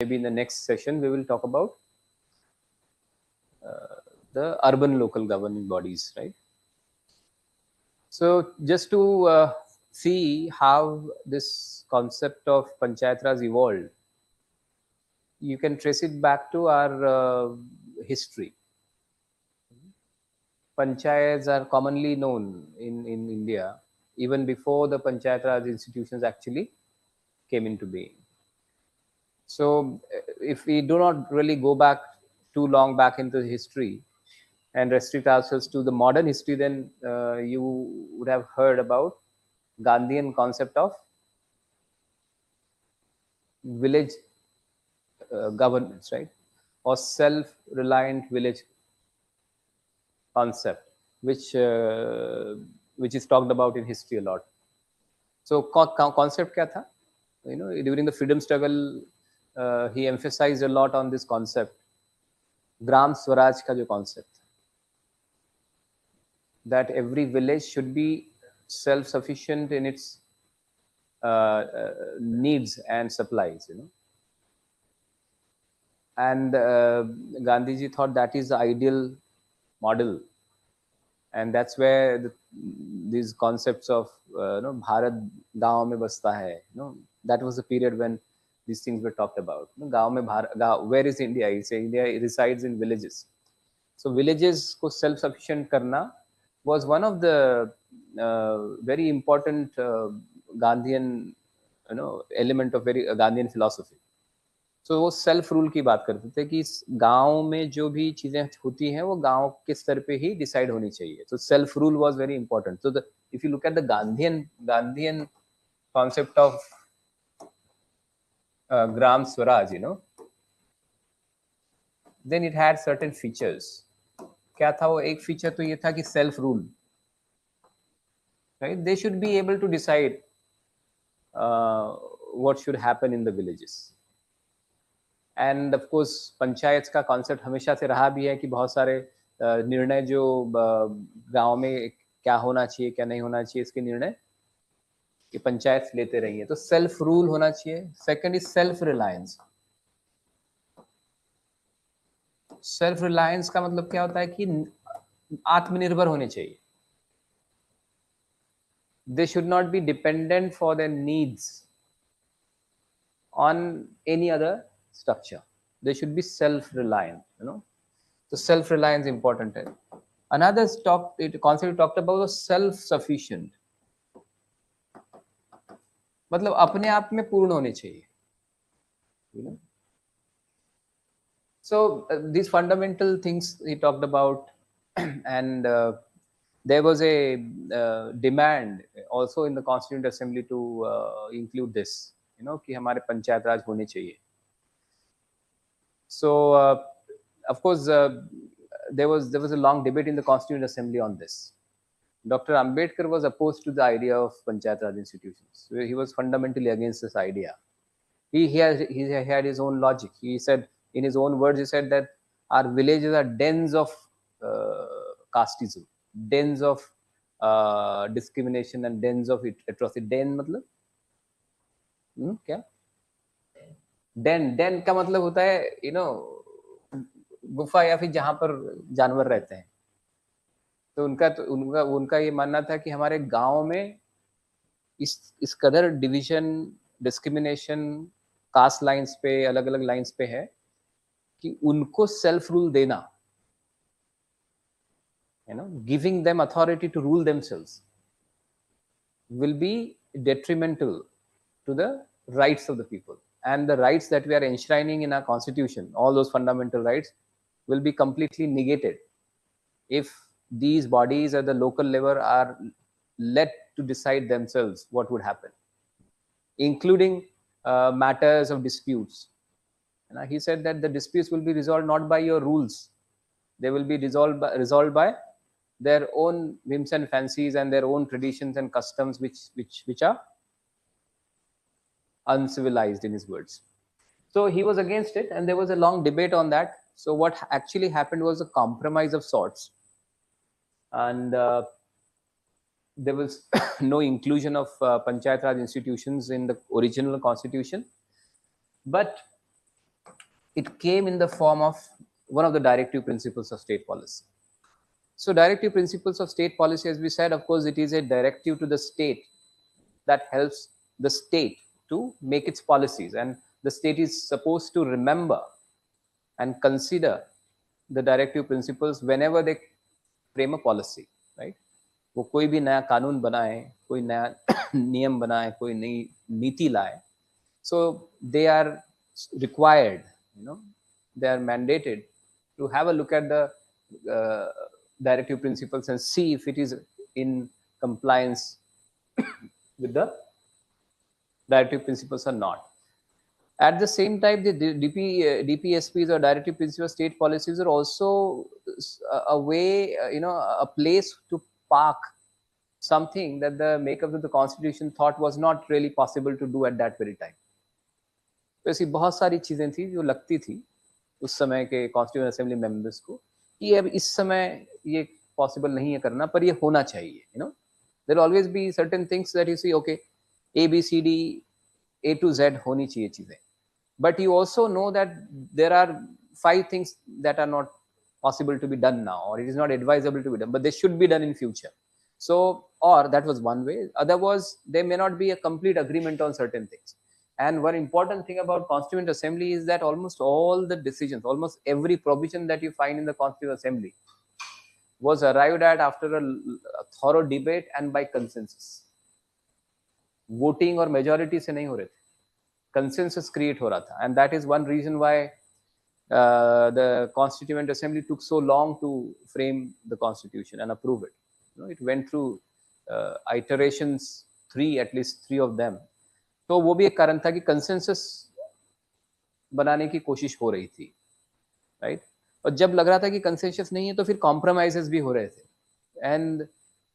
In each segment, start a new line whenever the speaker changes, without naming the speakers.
Maybe in the next session we will talk about the urban local governing bodies, right? So just to see how this concept of Panchayat Raj evolved, you can trace it back to our history. Panchayats are commonly known in India even before the Panchayat Raj institutions actually came into being. So if we do not really go back too long back into history and restrict ourselves to the modern history, then you would have heard about Gandhian concept of village governance, right? Or self-reliant village concept, which is talked about in history a lot. So concept kya tha? You know, during the freedom struggle, he emphasized a lot on this concept, Gram Swaraj ka jo concept, that every village should be self-sufficient in its needs and supplies, you know. And Gandhiji thought that is the ideal model, and that's where these concepts of Bharat gaon mein basta hai, that was the period when these things were talked about. Gaon mein Bharat, where is India? He said India resides in villages. So villages ko self-sufficient karna was one of the very important Gandhian, element of very Gandhian philosophy. So वो self rule की बात करते थे कि गांव में जो भी चीजें होती हैं वो गांव के स्तर पे ही डिसाइड होनी चाहिए. So self rule was very important. So if you look at the Gandhian concept of Gram Swaraj, then it had certain features. क्या था वो? एक feature तो ये था कि self rule, right? They should be able to decide what should happen in the villages. End of course panchayat का concept हमेशा से रहा भी है कि बहुत सारे निर्णय जो गांव में क्या होना चाहिए क्या नहीं होना चाहिए इसके निर्णय कि पंचायत लेते रही है. तो सेल्फ रूल होना चाहिए. Second is self reliance. Self reliance का मतलब क्या होता है कि आत्मनिर्भर होने चाहिए. They should not be dependent for their needs on any other structure. They should be self-reliant, So self-reliance is important. Another concept we talked about was self-sufficient. मतलब अपने आप में पूर्ण होने चाहिए. So these fundamental things he talked about, and there was a demand also in the Constituent Assembly to include this, कि हमारे पंचायत राज होने चाहिए. So, of course, there was a long debate in the Constituent Assembly on this. Dr. Ambedkar was opposed to the idea of Panchayat Raj institutions. He was fundamentally against this idea. He had his own logic. He said, in his own words, he said that our villages are dens of casteism, dens of discrimination, and dens of atrocity. Den मतलब क्या? Den का मतलब होता है गुफा या फिर जहां पर जानवर रहते हैं. तो उनका ये मानना था कि हमारे गांव में इस कदर डिवीजन, डिस्क्रिमिनेशन, कास्ट लाइंस पे, अलग अलग लाइंस पे है कि उनको सेल्फ रूल देना, giving them authority to rule themselves will be detrimental to the rights of the people. And the rights that we are enshrining in our constitution, all those fundamental rights, will be completely negated if these bodies at the local level are let to decide themselves what would happen, including matters of disputes. And he said that the disputes will be resolved not by your rules. They will be resolved by their own whims and fancies and their own traditions and customs, which are uncivilized, in his words. So he was against it, and there was a long debate on that. So what actually happened was a compromise of sorts, and there was no inclusion of Panchayat Raj institutions in the original constitution. But it came in the form of one of the directive principles of state policy. So directive principles of state policy, as we said, of course, it is a directive to the state that helps the state to make its policies, and the state is supposed to remember and consider the directive principles whenever they frame a policy, right? वो कोई भी नया कानून बनाए, कोई नया नियम बनाए, कोई नई नीति लाए, so they are required, they are mandated to have a look at the uh, directive principles and see if it is in compliance with the directive principles or not. At the same time, the DPSPs or directive principles state policies are also a way, a place to park something that the makers of the constitution thought was not really possible to do at that very time. तो ऐसी बहुत सारी चीजें थी जो लगती थी उस समय के कॉन्स्टिट्यूएंट असेंबली मेंबर्स को कि अब इस समय ये पॉसिबल नहीं है करना, पर ये होना चाहिए. There always be certain things that you see, okay, ABCD A to Z होनी चाहिए चीजें, but you also know that there are 5 things that are not possible to be done now, or it is not advisable to be done, but they should be done in future. So, or that was one way. Other was there may not be a complete agreement on certain things. And one important thing about Constituent Assembly is that almost all the decisions, almost every provision that you find in the Constituent Assembly was arrived at after a thorough debate and by consensus. Voting और majority से नहीं हो रहे थे, consensus create हो रहा था, and that is one reason why the Constituent Assembly took so long to frame the Constitution and approve it. It went through iterations, at least three of them. तो वो भी एक कारण था कि कंसेंसस बनाने की कोशिश हो रही थी, राइट? और जब लग रहा था कि कंसेंसस नहीं है तो फिर कॉम्प्रोमाइजेस भी हो रहे थे. And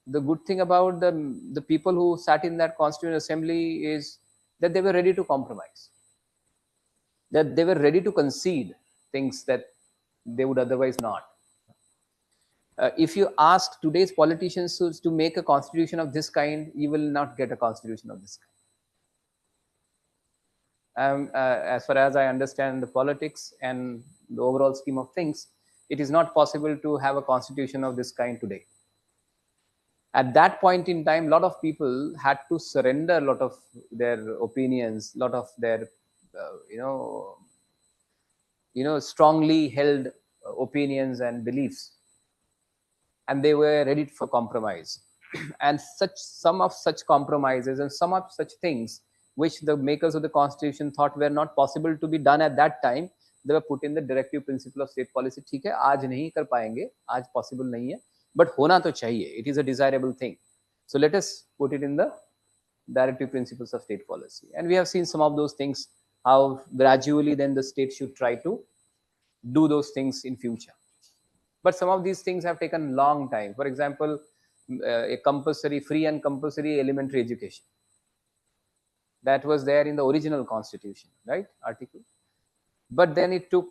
the good thing about the people who sat in that constituent assembly is that they were ready to compromise, that they were ready to concede things that they would otherwise not. If you ask today's politicians to make a constitution of this kind, you will not get a constitution of this kind. As far as I understand the politics and the overall scheme of things, it is not possible to have a constitution of this kind today. At that point in time, a lot of people had to surrender a lot of their opinions, a lot of their, strongly held opinions and beliefs, and they were ready for compromise. And some of such compromises and some of such things which the makers of the constitution thought were not possible to be done at that time, they were put in the directive principle of state policy. ठीक है, आज नहीं कर पाएंगे, आज possible नहीं है, but होना तो चाहिए. It is a desirable thing. So let us put it in the directive principles of state policy. And we have seen some of those things, how gradually then the state should try to do those things in future. But some of these things have taken long time. For example, a compulsory, free and compulsory elementary education. That was there in the original constitution, right? Article. But then it took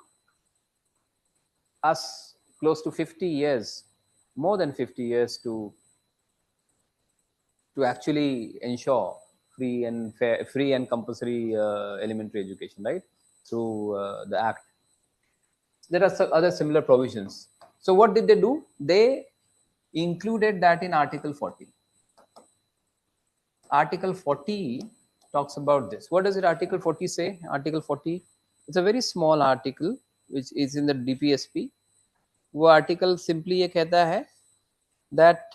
us close to 50 years, more than 50 years to actually ensure free and fair, free and compulsory elementary education, right? Through the act. There are some other similar provisions. So what did they do? They included that in Article 40. Article 40 talks about this. What does it Article 40 say? Article 40, it's a very small article which is in the DPSP. वो article simply ये कहता है that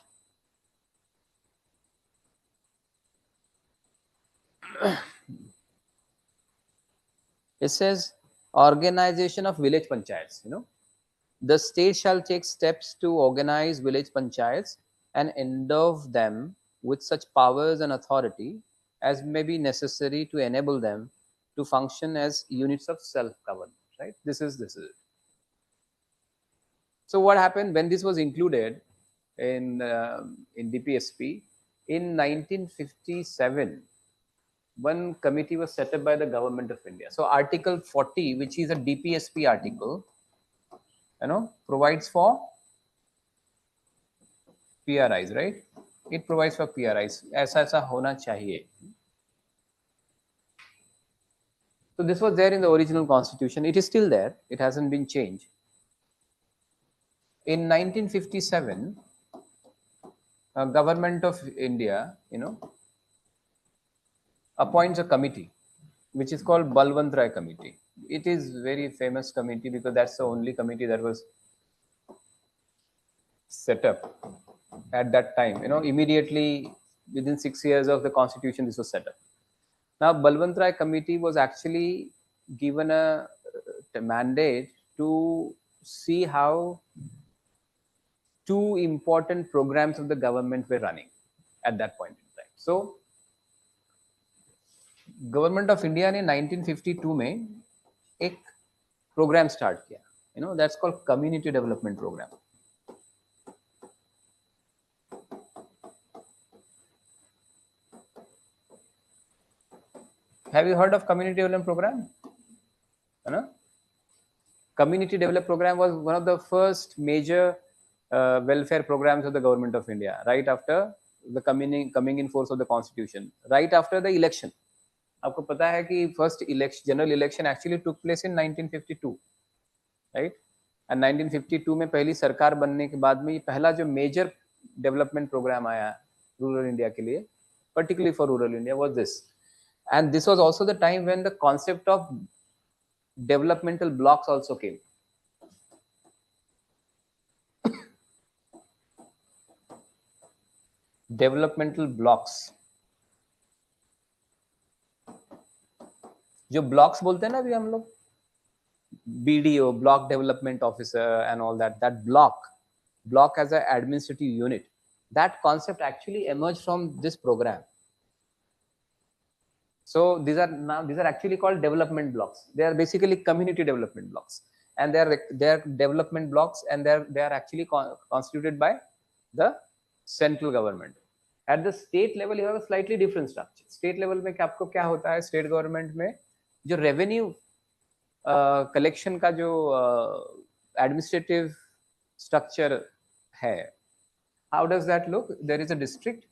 it says organization of village panchayats. The state shall take steps to organize village panchayats and endow them with such powers and authority as may be necessary to enable them to function as units of self-government, right? This is it. So what happened when this was included in DPSP in 1957? One committee was set up by the government of India. So Article 40, which is a DPSP article, provides for PRIs, right? It provides for PRIs. ऐसा होना चाहिए. So this was there in the original constitution. It is still there. It hasn't been changed. In 1957, government of India, appoints a committee, which is called Balwant Rai Committee. It is very famous committee because that's the only committee that was set up at that time. Immediately within 6 years of the constitution, this was set up. Now, Balwant Rai Committee was actually given a mandate to see how two important programs of the government were running at that point in time. So, government of India ने 1952 में एक programme start किया, that's called community development programme. Have you heard of community development program? Community development program was one of the first major welfare programs of the government of India right after the coming in force of the constitution, right after the election. आपको पता है कि first general election actually took place in 1952, right. And 1952 में पहली सरकार बनने के बाद में ये पहला जो मेजर डेवलपमेंट प्रोग्राम आया रूरल इंडिया के लिए, particularly for rural India, was this. And this was also the time when the concept of developmental blocks also came. Developmental blocks, जो ब्लॉक्स बोलते हैं ना अभी हम लोग, BDO, block development officer and all that block as a administrative unit, that concept actually emerged from this program. So these are actually called development blocks. They are basically community development blocks, and they are development blocks, and they are actually constituted by the central government. At the state level you have a slightly different structure. State level में आपको क्या होता है, state government में जो revenue collection का जो administrative structure है, how does that look? There is a district,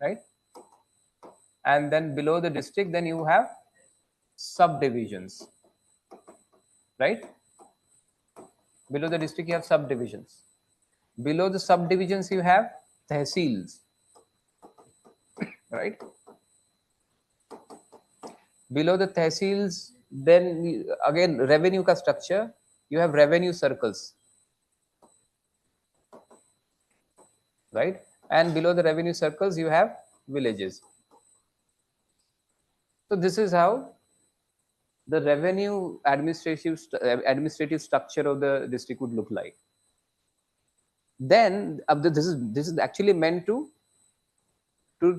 right? And then below the district, then you have subdivisions, right? Below the district you have subdivisions. Below the subdivisions you have tehsils, right? Below the tehsils, then again revenue ka structure, you have revenue circles, right? And below the revenue circles you have villages. So this is how the revenue administrative structure of the district would look like. Then this is actually meant to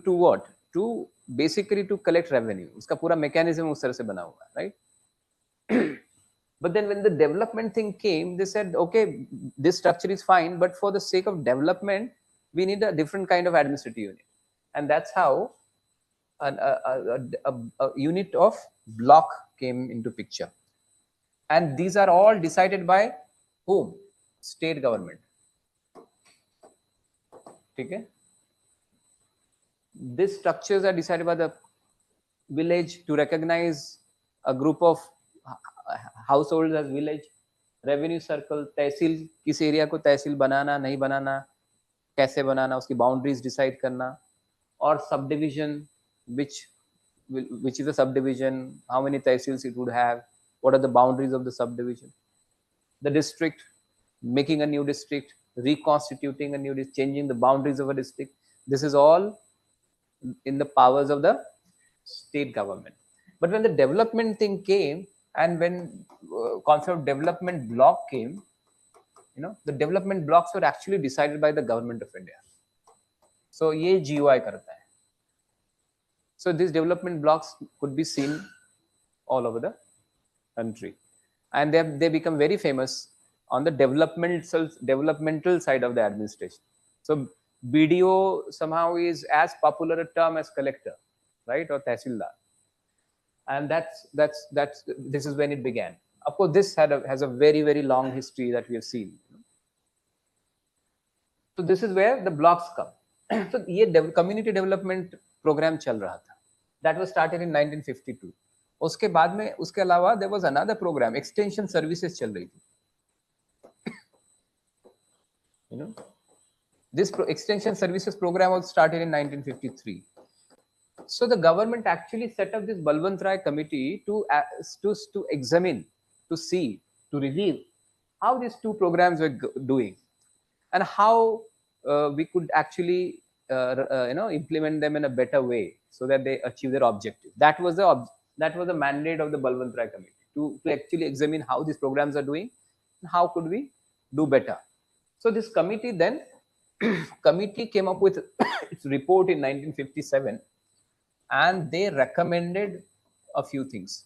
what? To basically to collect revenue. उसका पूरा mechanism उस तरह से बना हुआ है, right? But then when the development thing came, they said, okay, this structure is fine, but for the sake of development we need a different kind of administrative unit. And that's how a unit of block came into picture. And these are all decided by whom? State government. Okay? These structures are decided by the village to recognize a group of households as village. Revenue circle, तहसील, किस area को तहसील बनाना नहीं बनाना, कैसे बनाना, उसकी boundaries decide करना. और subdivision, which is a subdivision, how many tehsils it would have, what are the boundaries of the subdivision. The district, making a new district, reconstituting a new district, changing the boundaries of a district. This is all in the powers of the state government. But when the development thing came, and when concept of development block came, the development blocks were actually decided by the government of India. So ये GOI करता है. So these development blocks could be seen all over the country, and they become very famous on the developmental side of the administration. So BDO somehow is as popular a term as collector, right, or tehsildar, and this is when it began. Of course, this has a very, very long history that we have seen. So this is where the blocks come. So ये community development program चल रहा था. That was started in 1952. उसके बाद में, उसके अलावा there was another program, extension services चल रही थी, you know. This extension services program was started in 1953. So the government actually set up this Balwant Rai committee to examine, to see, to review how these two programs were doing, and how we could actually implement them in a better way so that they achieve their objective. That was the mandate of the Balwant Rai committee, to actually examine how these programs are doing and how could we do better. So this committee then committee came up with its report in 1957, and they recommended a few things.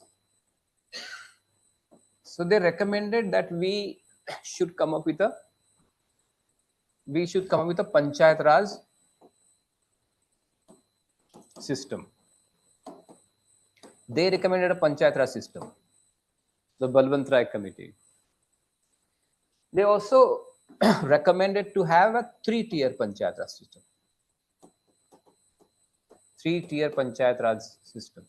So they recommended that we should come up with a Panchayat Raj system. They recommended a Panchayat Raj system, the Balwant Rai committee. They also recommended to have a 3-tier Panchayat Raj system. 3-tier Panchayat Raj system.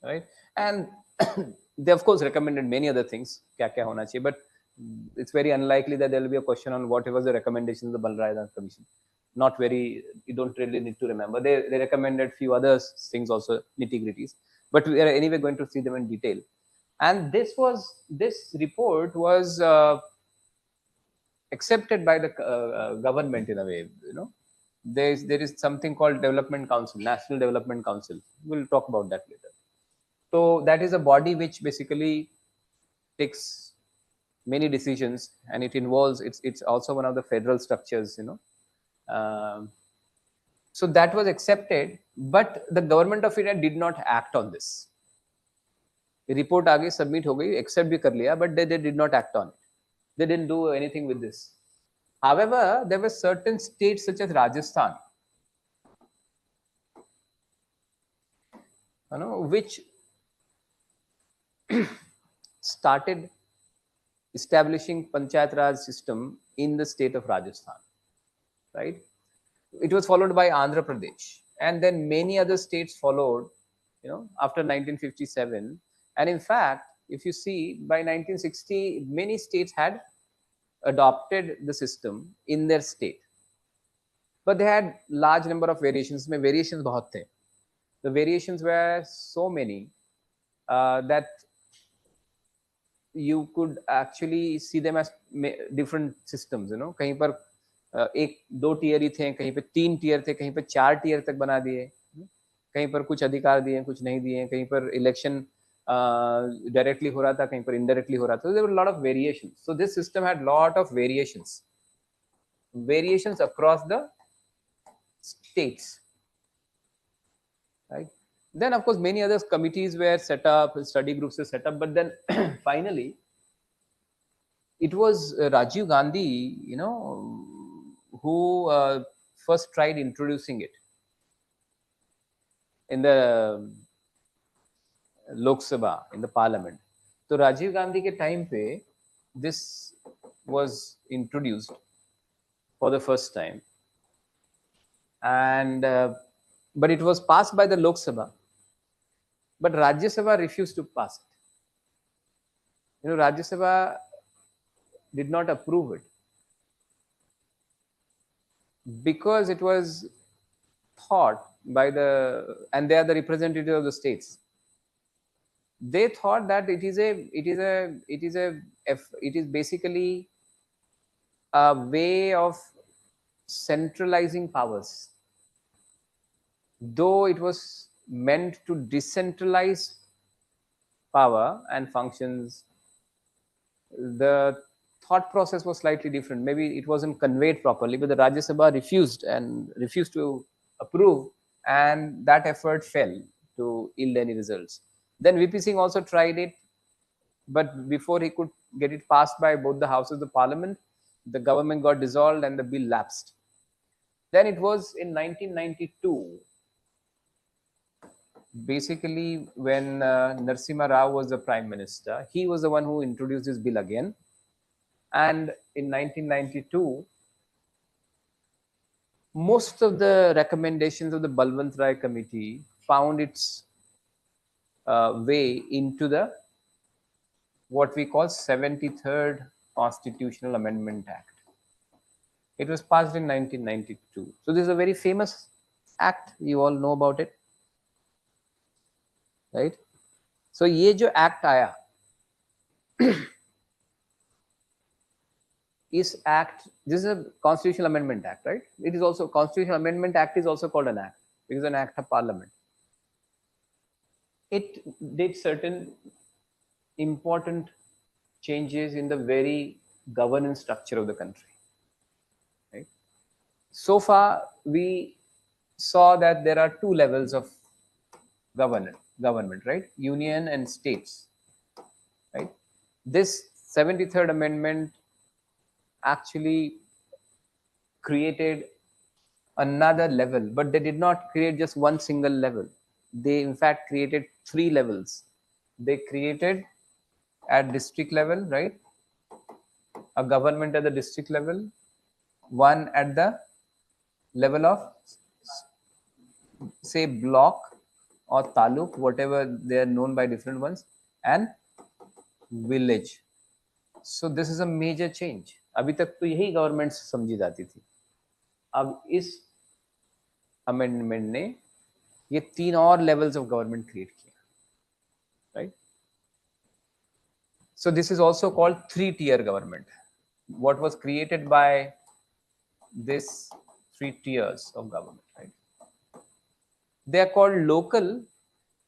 Right? And they of course recommended many other things, kya kya hona chahiye, but it's very unlikely that there will be a question on what was the recommendations of the Balwant Rai commission. Not very, you don't really need to remember. They recommended few other things also, nitty-gritties, but we are anyway going to see them in detail. And this report was accepted by the government in a way, you know. There is something called Development Council, National Development Council. We'll talk about that later. So that is a body which basically takes many decisions, and it involves, it's also one of the federal structures, you know. So that was accepted, but the government of India did not act on this. Report आगे submit हो गई, accept भी कर लिया, but they did not act on it. They didn't do anything with this. However, there were certain states such as Rajasthan, you know, which started establishing Panchayat Raj system in the state of Rajasthan, right? It was followed by Andhra Pradesh, and then many other states followed, you know, after 1957. And in fact, if you see, by 1960, many states had adopted the system in their state, but they had large number of variations. में variations बहुत थे. The variations were so many that you could actually see them as different systems, you know. कहीं पर एक 2 tier ही थे, कहीं पे 3 tier थे, कहीं पे 4 टियर तक बना दिए, कहीं पर कुछ अधिकार दिए, कुछ नहीं दिए, कहीं पर इलेक्शन डायरेक्टली हो रहा था, कहीं पर इनडायरेक्टली हो रहा था. There were a lot of variations. So this system had lot of variations across the states, right? Then of course many other committees were set up, study groups were set up, but then finally it was Rajiv Gandhi, you know, who first tried introducing it in the Lok Sabha, in the parliament. So Rajiv Gandhi ke time pe this was introduced for the first time, and but it was passed by the Lok Sabha, but Rajya Sabha refused to pass it. You know, Rajya Sabha did not approve it because it was thought by and they are the representatives of the states. They thought that it is basically a way of centralizing powers, though it was meant to decentralize power and functions. The thought process was slightly different. Maybe it wasn't conveyed properly, but the Rajya Sabha refused to approve, and that effort fell to yield any results. Then VP Singh also tried it, but before he could get it passed by both the houses of the parliament, the government got dissolved and the bill lapsed. Then it was in 1992, basically when Narasimha Rao was the prime minister. He was the one who introduced this bill again. And in 1992, Most of the recommendations of the Balwant Rai committee found its way into the what we call 73rd Constitutional Amendment Act. It was passed in 1992. So this is a very famous act. You all know about it, right? So ये जो act आया, इस act, this is a Constitutional Amendment Act, right? It is also Constitutional Amendment Act is also called an act. It is an act of Parliament. It did certain important changes in the very governance structure of the country. Right? So far, we saw that there are two levels of government, right? Union and states, right? This 73rd Amendment actually created another level, but they did not create just one single level. They, in fact, created three levels. They created at district level, right? A government at the district level, one at the level of, say, block or taluk, whatever they are known by different ones, and village. So this is a major change. अभी तक तो यही government समझी जाती थी. अब इस amendment ने ये तीन और लेवल्स ऑफ गवर्नमेंट क्रिएट किया, right? So this is also called three-tier government. What was created by this three tiers of government, right? They are called local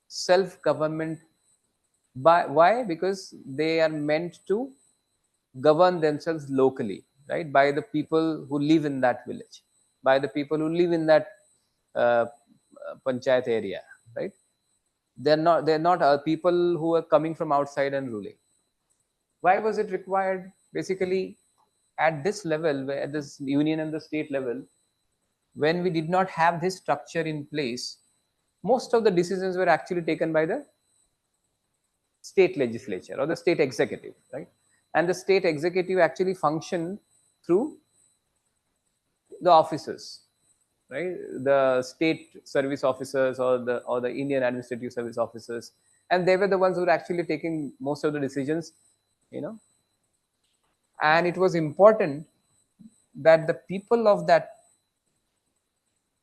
self-government. Why? Because they are meant to govern themselves locally, right? By the people who live in that village, by the people who live in that uh, panchayat area, right? They're not people who are coming from outside and ruling. Why was it required? Basically, at this level, at this union and the state level, when we did not have this structure in place, most of the decisions were actually taken by the state legislature or the state executive, right? And the state executive actually functioned through the officers, right? The state service officers or the Indian administrative service officers, and they were the ones who were actually taking most of the decisions, you know. And it was important that the people of that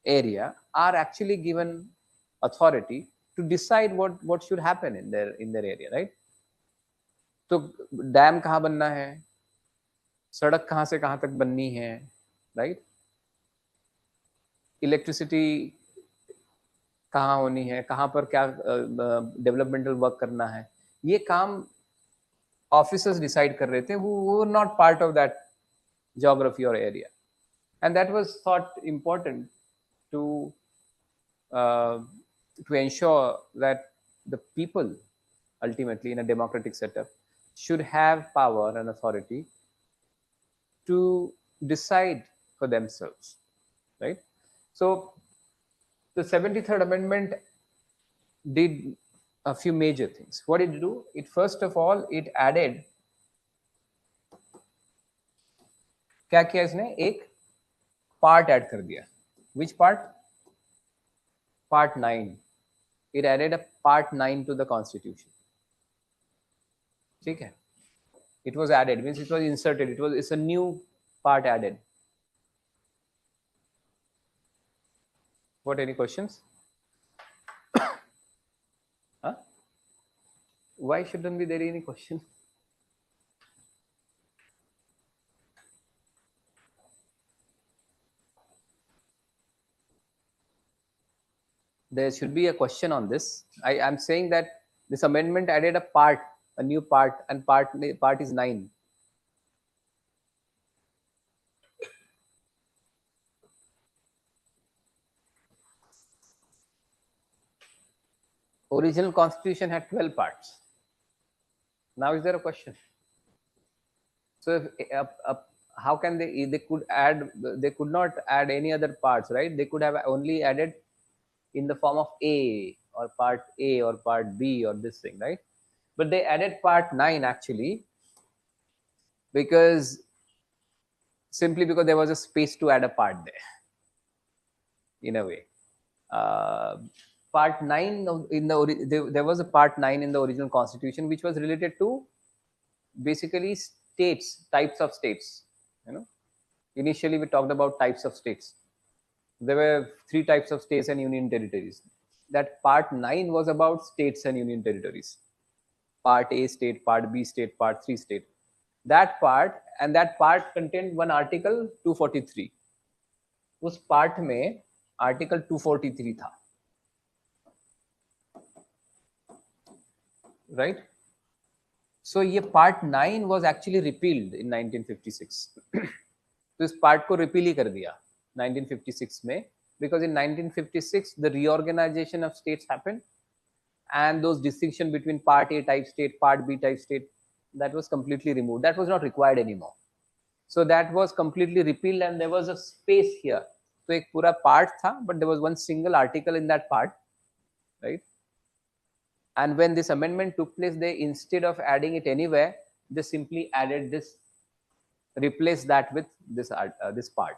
area are actually given authority to decide what should happen in their area, right? तो dam कहाँ बनना है, सड़क कहाँ से कहाँ तक बननी है, राइट? इलेक्ट्रिसिटी कहाँ होनी है, कहाँ पर क्या डेवलपमेंटल वर्क करना है, ये काम ऑफिसर्स डिसाइड कर रहे थे, वो not part of that geography or area. And that was thought important to ensure that the people ultimately in a democratic setup should have power and authority to decide for themselves, right? So the 73rd Amendment did a few major things. What did it do? It first of all, it added, क्या किया इसने, एक part add कर दिया. Which part? Part 9. It added a part 9 to the constitution. ठीक है? It was added, means it was inserted. It's a new part added. What, any questions? Huh? Why shouldn't be there any question? There should be a question on this. I'm saying that this amendment added a new part, and part is 9. Original constitution had 12 parts. Now is there a question? So how can they could not add any other parts, right? They could have only added in the form of A or part A or part B or this thing, right? But they added part 9 actually simply because there was a space to add a part there. in a way. Part 9 in there was a part 9 in the original constitution which was related to basically states, types of states. You know, initially we talked about types of states. There were three types of states and union territories. That part 9 was about states and union territories. Part A state, part B state, part 3 state. That part contained one article 243. उस part में article 243 था, right. सो ये part 9 was actually repealed इन 1956. तो इस part को repeal ही कर दिया 1956 में, because in 1956 the reorganization of states happened and those distinction between part A type state, part B type state, that was completely removed. That was not required anymore. So that was completely repealed and there was a space here. So एक पूरा part था, but there was one single article in that part, right? And when this amendment took place, they, instead of adding it anywhere, they simply added this, replaced that with this part,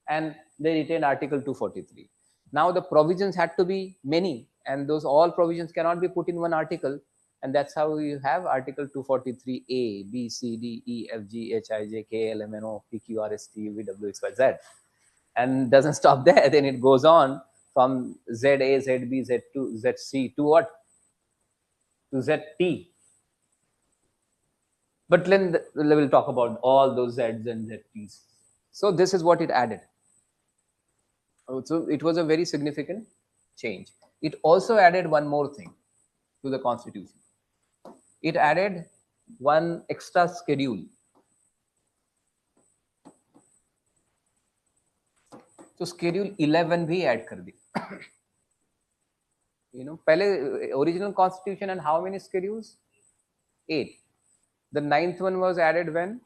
and they retained article 243. Now the provisions had to be many, and those all provisions cannot be put in one article, and that's how you have article 243A, B, C, D, E, F, G, H, I, J, K, L, M, N, O, P, Q, R, S, T, U, V, W, X, Y, Z, and doesn't stop there. Then it goes on from ZA, ZB, Z2, ZC to what? To ZT. But then we'll talk about all those Zs and ZTs. So this is what it added. So it was a very significant change. It also added one more thing to the constitution. It added one extra schedule. So schedule 11 भी add कर दी. You know, पहले original constitution and how many schedules? 8. The 9th one was added when?